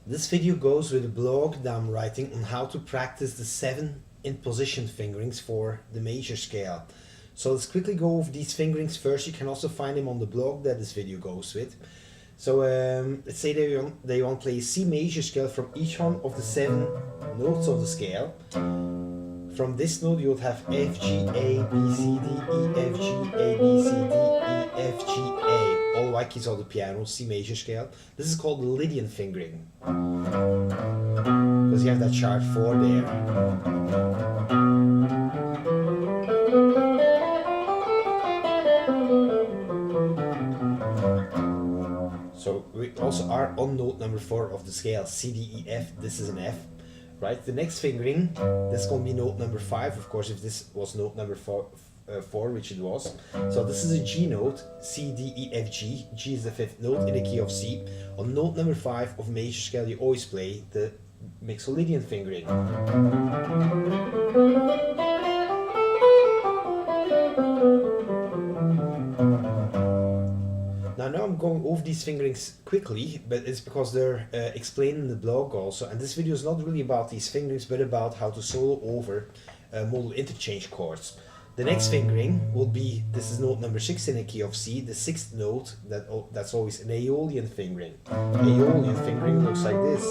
This video goes with a blog that I'm writing on how to practice the 7 in position fingerings for the major scale. So let's quickly go over these fingerings first. You can also find them on the blog that this video goes with. So let's say they want to play a C major scale from each one of the 7 notes of the scale. From this note you would have F, G, A, B, C, D, E, F, G, A, B, C, D, E, F, G, A. All white keys of the piano, C major scale. This is called the Lydian fingering, because you have that sharp 4 there. So we also are on note number 4 of the scale, C, D, E, F. This is an F. Right, the next fingering, this is going to be note number 5, of course, if this was note number 4, which it was. So this is a G note, C, D, E, F, G. G is the 5th note in the key of C. On note number 5 of major scale, you always play the Mixolydian fingering. Now I'm going over these fingerings quickly, but it's because they're explained in the blog also, and this video is not really about these fingerings but about how to solo over modal interchange chords. The next fingering will be, this is note number 6 in the key of C, the 6th note, that's always an Aeolian fingering. Aeolian fingering looks like this.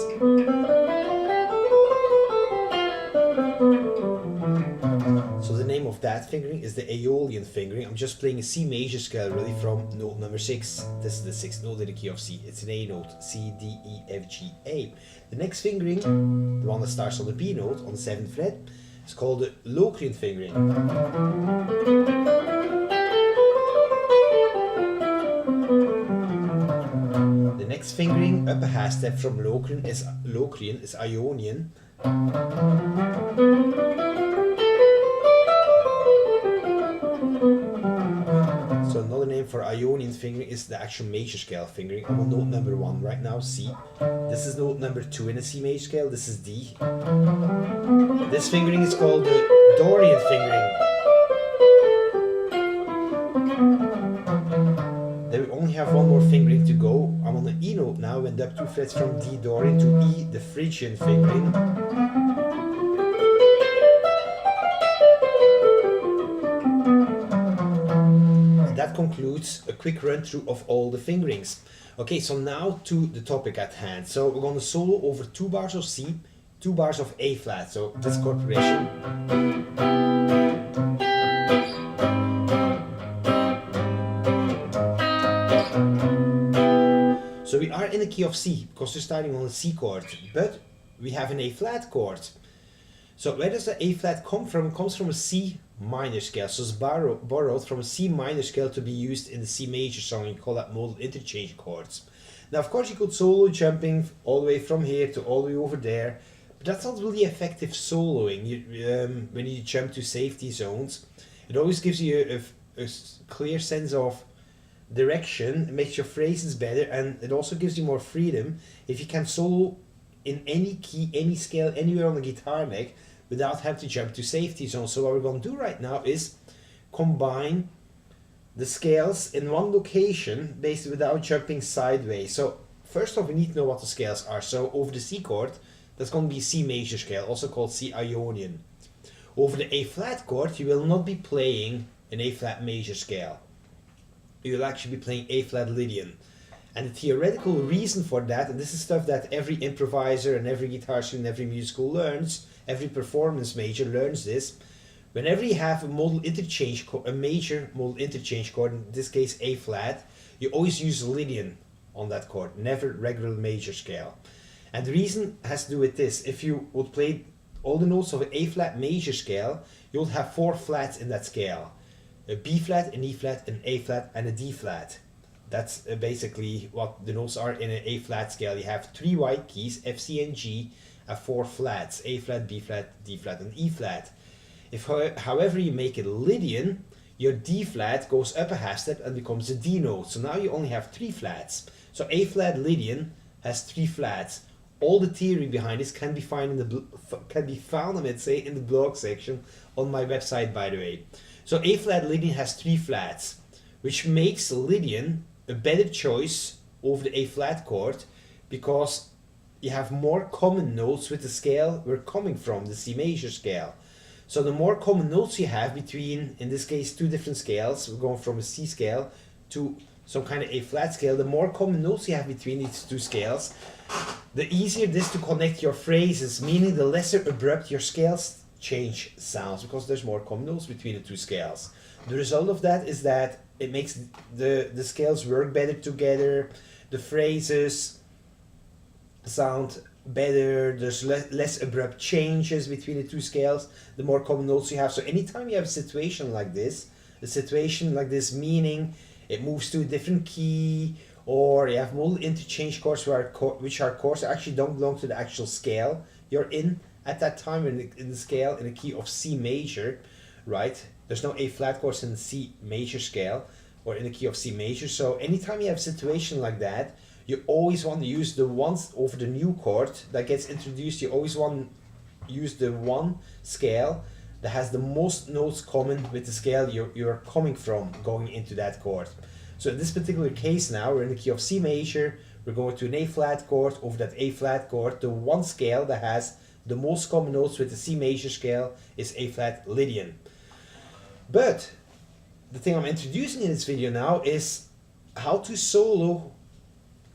So the name of that fingering is the Aeolian fingering. I'm just playing a C major scale really from note number 6. This is the 6th note in the key of C. It's an A note, C, D, E, F, G, A. The next fingering, the one that starts on the B note on the 7th fret, is called the Locrian fingering. The next fingering up a half step from Locrian is Ionian. So another name for Ionian fingering is the actual major scale fingering. I'm on note number 1 right now, C. This is note number 2 in the C major scale, this is D. This fingering is called the Dorian fingering. Then we only have one more fingering to go. I'm on the E note now, went up 2 frets from D Dorian to E, the Phrygian fingering. That concludes a quick run through of all the fingerings. Okay, so now to the topic at hand. So we're going to solo over 2 bars of C, 2 bars of A flat. So this chord progression. So we are in the key of C because we're starting on a C chord, but we have an A flat chord. So where does the A flat come from? It comes from a C minor scale. So it's borrowed from a C minor scale to be used in the C major song. You call that modal interchange chords. Now of course you could solo jumping all the way from here to all the way over there, but that's not really effective soloing. When you jump to safety zones, it always gives you a clear sense of direction. It makes your phrases better, and it also gives you more freedom if you can solo in any key, any scale, anywhere on the guitar neck without having to jump to safety zone. So what we're going to do right now is combine the scales in one location basically without jumping sideways. So first off we need to know what the scales are. So over the C chord, that's going to be C major scale, also called C Ionian. Over the A flat chord you will not be playing an A flat major scale. You will actually be playing A flat Lydian. And the theoretical reason for that, and this is stuff that every improviser and every guitar student, every music school learns, every performance major learns this. Whenever you have a modal interchange, a major modal interchange chord, in this case A flat, you always use Lydian on that chord, never regular major scale. And the reason has to do with this. If you would play all the notes of an A flat major scale, you would have 4 flats in that scale. A B flat, an E flat, an A flat, and a D flat. That's basically what the notes are in an A flat scale. You have 3 white keys, F, C, and G, and 4 flats, A flat, B flat, D flat, and E flat. If however you make it Lydian, your D flat goes up a half step and becomes a D note. So now you only have 3 flats. So A flat Lydian has 3 flats. All the theory behind this can be found in the blog section on my website, by the way. So A flat Lydian has 3 flats, which makes Lydian a better choice over the A flat chord, because you have more common notes with the scale we're coming from, the C major scale. So the more common notes you have between, in this case, two different scales, we're going from a C scale to some kind of A flat scale, the more common notes you have between these two scales, the easier it is to connect your phrases, meaning the lesser abrupt your scales change sounds, because there's more common notes between the two scales. The result of that is that it makes the scales work better together, the phrases sound better, there's less abrupt changes between the two scales, the more common notes you have. So anytime you have a situation like this meaning it moves to a different key, or you have multiple interchange chords which are chords that actually don't belong to the actual scale you're in at that time, in the scale, in the key of C major, right? There's no A flat chords in the C major scale, or in the key of C major. So anytime you have a situation like that, you always want to use the ones over the new chord that gets introduced. You always want to use the one scale that has the most notes common with the scale you're coming from going into that chord. So in this particular case now, we're in the key of C major, we're going to an A flat chord. Over that A flat chord, the one scale that has the most common notes with the C major scale is A flat Lydian. But the thing I'm introducing in this video now is how to solo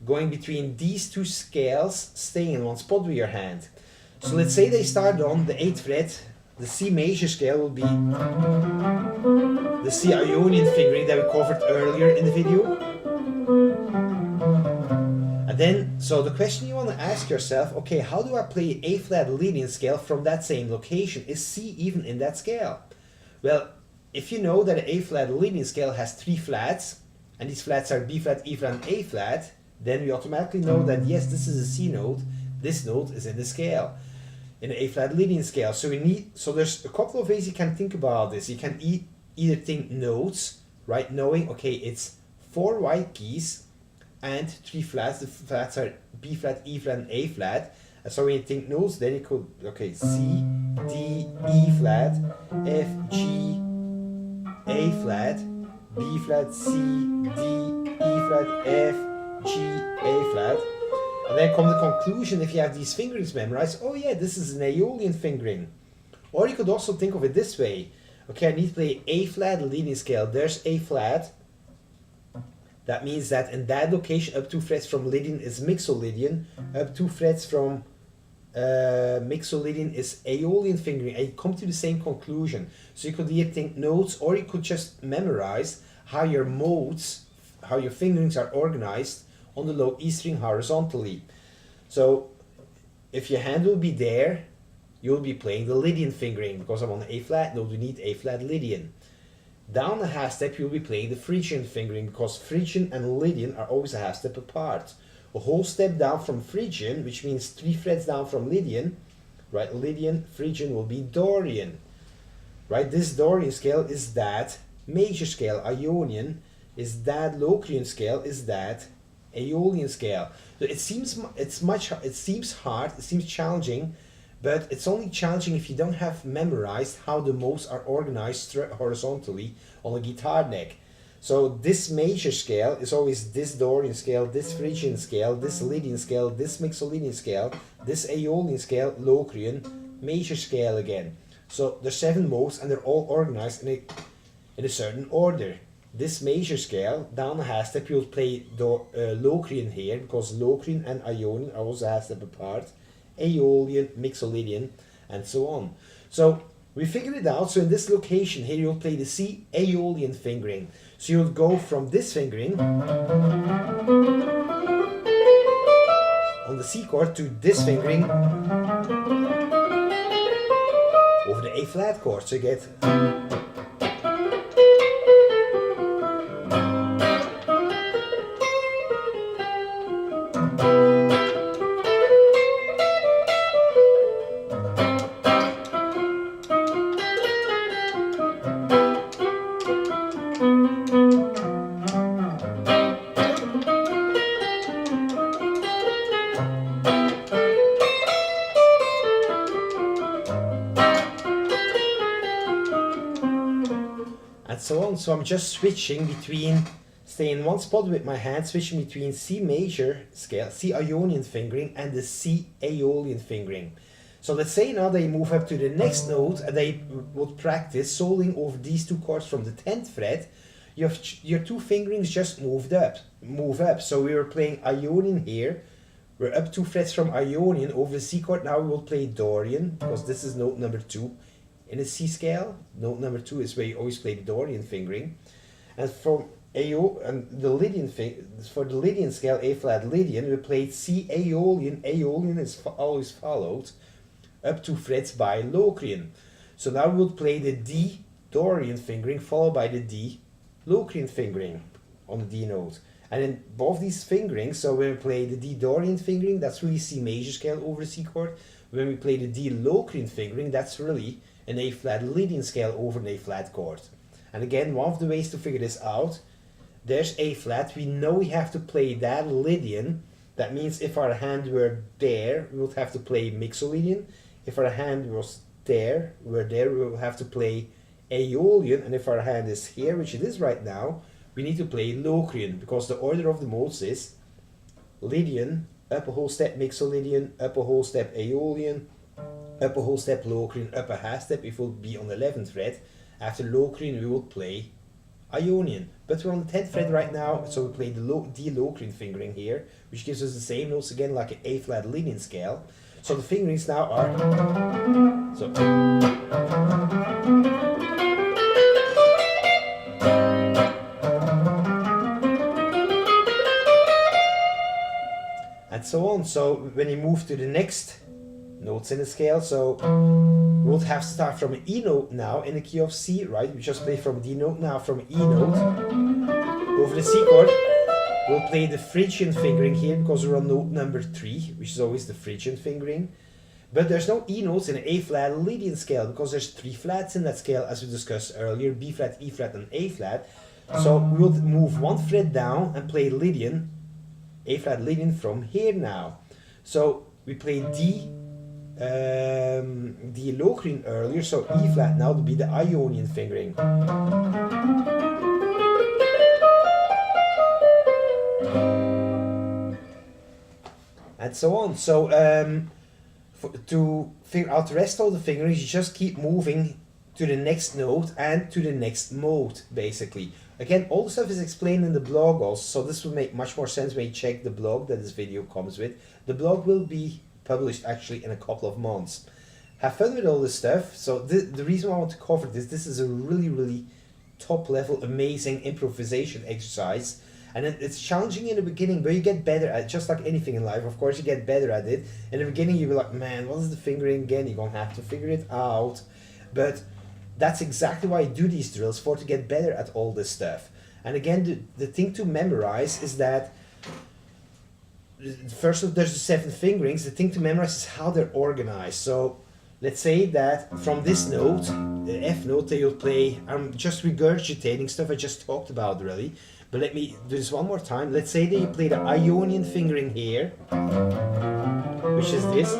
going between these two scales, staying in one spot with your hand. So let's say they start on the 8th fret, the C major scale will be the C Ionian fingering that we covered earlier in the video. And then, so the question you want to ask yourself, okay, how do I play A flat Lydian scale from that same location? Is C even in that scale? Well, if you know that an A flat Lydian scale has 3 flats, and these flats are B flat, E flat, and A flat, then we automatically know that yes, this is a C note, this note is in the scale, in the A flat Lydian scale. So there's a couple of ways you can think about this. You can either think notes, right, knowing, okay, it's 4 white keys and 3 flats. The flats are B flat, E flat, and A flat. And so when you think notes, then you could, okay, C, D, E flat, F, G, A flat, B flat, C, D, E flat, F, G, A flat. And then come the conclusion, if you have these fingerings memorized, oh yeah, this is an Aeolian fingering. Or you could also think of it this way. Okay, I need to play A flat Lydian scale. There's A flat. That means that in that location, up 2 frets from Lydian is Mixolydian. Up 2 frets from Mixolydian is Aeolian fingering. And you come to the same conclusion. So you could either think notes, or you could just memorize how your modes, how your fingerings are organized on the low E string horizontally. So if your hand will be there, you'll be playing the Lydian fingering, because I'm on the A flat note, we need A flat Lydian. Down a half step, you'll be playing the Phrygian fingering, because Phrygian and Lydian are always a half step apart. A whole step down from Phrygian, which means 3 frets down from Lydian, right? Lydian, Phrygian will be Dorian, right? This Dorian scale is that major scale. Ionian is that Locrian scale, is that Aeolian scale. So it seems hard, it seems challenging, but it's only challenging if you don't have memorized how the modes are organized horizontally on a guitar neck. So this major scale is always this Dorian scale, this Phrygian scale, this Lydian scale, this Mixolydian scale, this Aeolian scale, Locrian, major scale again. So there's 7 modes and they're all organized in a certain order. This major scale, down a half step, you'll play Locrian here, because Locrian and Ionian are also a half step apart. Aeolian, Mixolydian, and so on. So we figured it out. So in this location here, you'll play the C Aeolian fingering. So you'll go from this fingering on the C chord to this fingering over the A flat chord. So you get. And so on. So I'm just switching between stay in one spot with my hand, switching between C major scale, C Ionian fingering, and the C Aeolian fingering. So let's say now they move up to the next note and they would practice soloing over these two chords from the 10th fret. Your two fingerings just move up. So we were playing Ionian here. We're up 2 frets from Ionian over the C chord. Now we will play Dorian, because this is note number 2 in a C scale. Note number 2 is where you always play the Dorian fingering. And from the Lydian for the Lydian scale, A flat Lydian, we played C Aeolian. Aeolian is always followed up 2 frets by Locrian. So now we'll play the D Dorian fingering followed by the D Locrian fingering on the D note. And in both these fingerings, so when we play the D Dorian fingering, that's really C major scale over the C chord. When we play the D Locrian fingering, that's really an A flat Lydian scale over an A flat chord. And again, one of the ways to figure this out, there's A flat. We know we have to play that Lydian. That means if our hand were there, we would have to play Mixolydian. If our hand was there, we will have to play Aeolian. And if our hand is here, which it is right now, we need to play Locrian, because the order of the modes is Lydian, up a whole step Mixolydian, up a whole step Aeolian, up a whole step Locrian, up a half step if we'll be on the 11th fret. After Locrian we will play Ionian. But we're on the 10th fret right now, so we play the D Locrian fingering here, which gives us the same notes again like an A flat Lydian scale. So the fingerings now are so and so on. So when you move to the next notes in the scale, so we'll have to start from an E note now in the key of C, right? We just play from D note now from an E note over the C chord. We'll play the Phrygian fingering here because we're on note number 3, which is always the Phrygian fingering. But there's no E notes in an A flat Lydian scale because there's 3 flats in that scale as we discussed earlier, B flat, E flat and A flat. So we'll move 1 fret down and play Lydian, A flat Lydian from here now. So we play D Locrian earlier, so E flat now to be the Ionian fingering. And so on. So to figure out the rest of the fingerings, you just keep moving to the next note and to the next mode, basically. Again, all the stuff is explained in the blog also, so this will make much more sense when you check the blog that this video comes with. The blog will be published actually in a couple of months. Have fun with all this stuff. So the reason why I want to cover this is a really top level amazing improvisation exercise, and it's challenging in the beginning, but you get better at it, just like anything in life. Of course you get better at it. In the beginning you'll be like, man, what is the fingering again? You're gonna have to figure it out, but that's exactly why I do these drills, for to get better at all this stuff. And again, the thing to memorize is that first there's the 7 fingerings. The thing to memorize is how they're organized. So let's say that from this note, the F note, that you'll play, I'm just regurgitating stuff I just talked about really, but let me do this one more time. Let's say that you play the Ionian fingering here, which is this.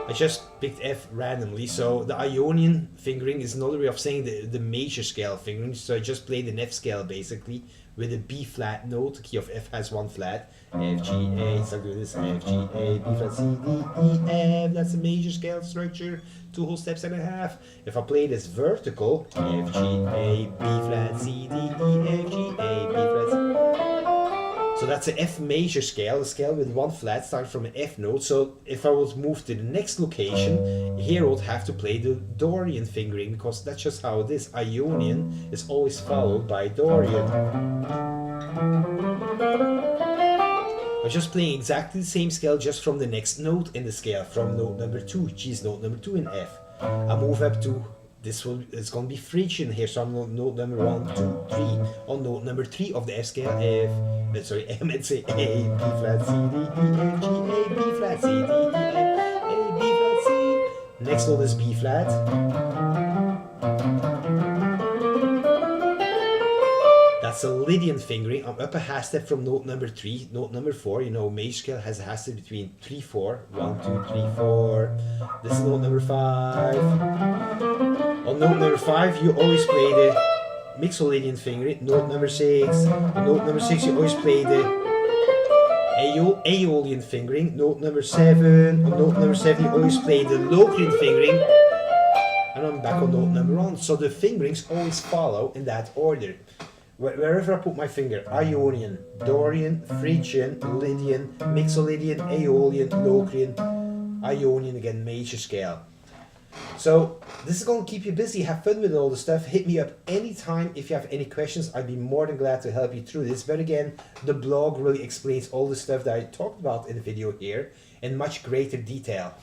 I just picked F randomly, so the Ionian fingering is another way of saying the major scale fingering. So I just played an F scale basically with a B flat note. The key of F has 1 flat. F, G, A, so I do this, F, G, A, B flat, C, D, E, F. That's a major scale structure, 2 whole steps and a half. If I play this vertical, F, G, A, B flat, C, D, E, F, G, A, B flat, C. So that's an F major scale, a scale with 1 flat starting from an F note. So if I would move to the next location, here I would have to play the Dorian fingering, because that's just how it is. Ionian is always followed by Dorian. I'm just playing exactly the same scale, just from the next note in the scale, from note number 2, G is note number 2 in F. I move up to, it's going to be Phrygian here, so I'm on note number 1, 2, 3. On note number 3 of the F scale, M and say A, B flat, C, D, E, F, G, A, B flat, C, D, E, F, A, B flat, C. Next note is B flat. That's a Lydian fingering. I'm up a half step from note number 3. Note number 4, you know, major scale has a half step between 3, 4. 1, 2, 3, 4. This is note number 5. On note number 5, you always play the Mixolydian fingering, note number 6. Note number 6 you always play the Aeolian fingering, note number 7. On note number 7 you always play the Locrian fingering. And I'm back on note number 1. So the fingerings always follow in that order. Wherever I put my finger, Ionian, Dorian, Phrygian, Lydian, Mixolydian, Aeolian, Locrian, Ionian again, major scale. So this is going to keep you busy. Have fun with all the stuff. Hit me up anytime if you have any questions. I'd be more than glad to help you through this. But again, the blog really explains all the stuff that I talked about in the video here in much greater detail.